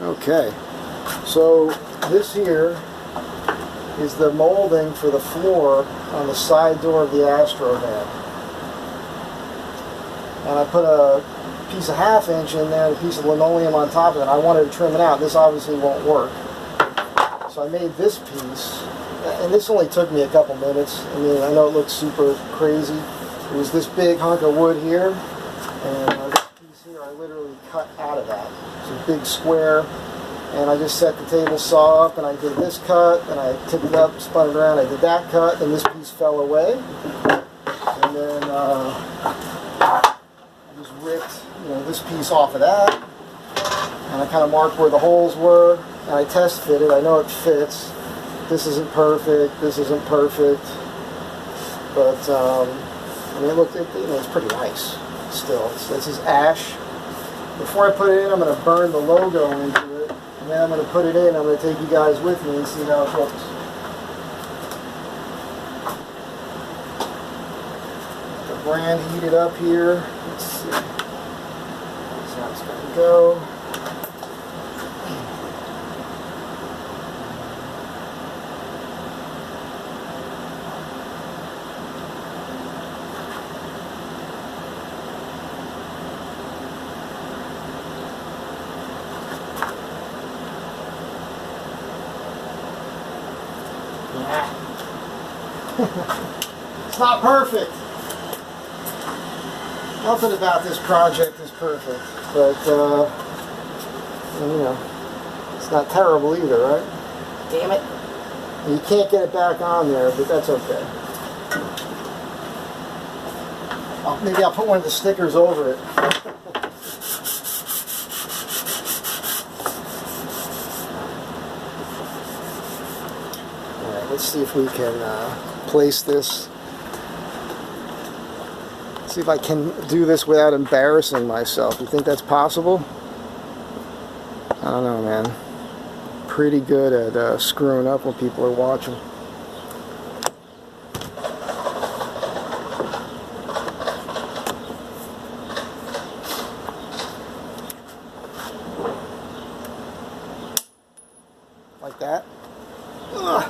Okay, so this here is the molding for the floor on the side door of the Astro van. And I put a piece of 1/2 inch in there and a piece of linoleum on top of it. I wanted to trim it out. This obviously won't work. So I made this piece, and this only took me a couple minutes. I mean, I know it looks super crazy. It was this big hunk of wood here, and this piece here I literally cut out of that. It's a big square, and I just set the table saw up, and I did this cut, and I tipped it up, spun it around, I did that cut, and this piece fell away. And then I just ripped, this piece off of that, and I kind of marked where the holes were, and I test fitted. I know it fits. This isn't perfect. This isn't perfect, but I mean, it's pretty nice. Still, this is ash. Before I put it in, I'm going to burn the logo into it, and then I'm going to put it in. I'm going to take you guys with me and see how it looks. The brand heated up here. Let's see. That's how it's going to go. It's not perfect. Nothing about this project is perfect, but it's not terrible either, right? Damn it. You can't get it back on there, but that's okay. Maybe I'll put one of the stickers over it. Let's see if we can place this. See if I can do this without embarrassing myself. You think that's possible? I don't know, man. Pretty good at screwing up when people are watching. Like that. Ugh.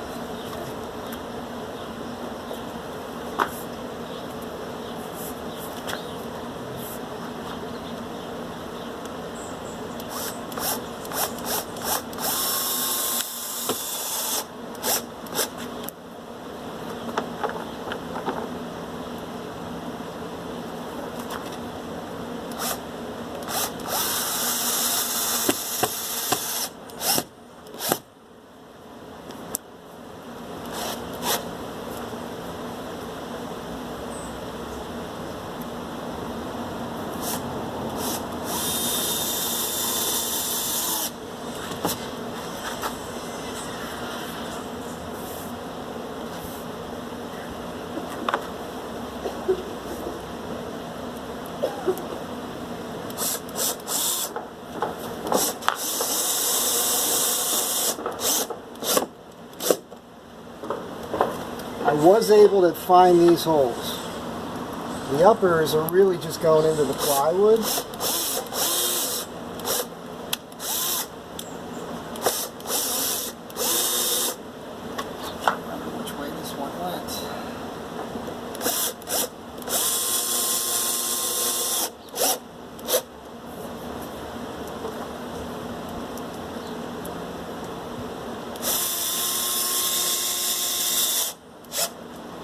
I was able to find these holes. The uppers are really just going into the plywood. I don't remember which way this one went.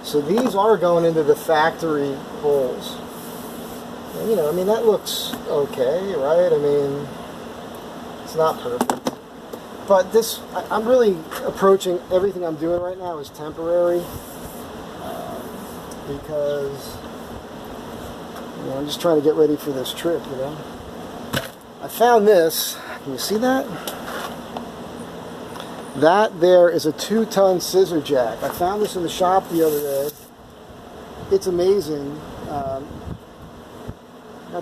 So these are going into the factory holes. And, I mean, that looks okay, right? I mean, it's not perfect. But this, I'm really approaching everything I'm doing right now as temporary. Because, I'm just trying to get ready for this trip, I found this. Can you see that? That there is a 2-ton scissor jack. I found this in the shop the other day. It's amazing. Got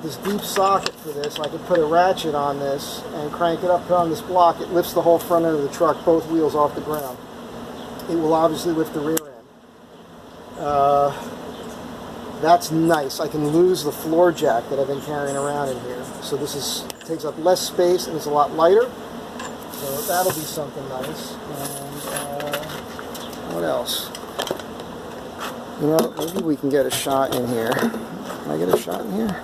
this deep socket for this. I can put a ratchet on this and crank it up, put on this block. It lifts the whole front end of the truck, both wheels off the ground. It will obviously lift the rear end. That's nice. I can lose the floor jack that I've been carrying around in here. So this takes up less space and it's a lot lighter. So that'll be something nice. And what else? You know, maybe we can get a shot in here. Can I get a shot in here?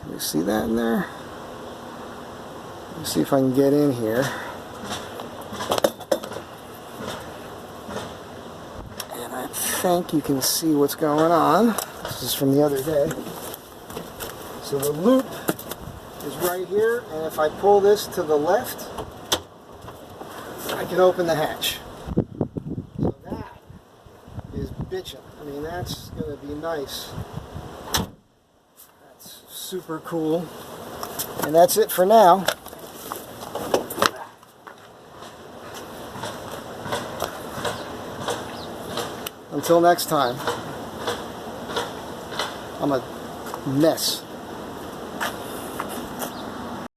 Can you see that in there? Let me see if I can get in here. And I think you can see what's going on. This is from the other day. So the loop is right here, and if I pull this to the left, I can open the hatch. So that is bitchin'. I mean, that's going to be nice. That's super cool. And that's it for now. Until next time. I'm a mess.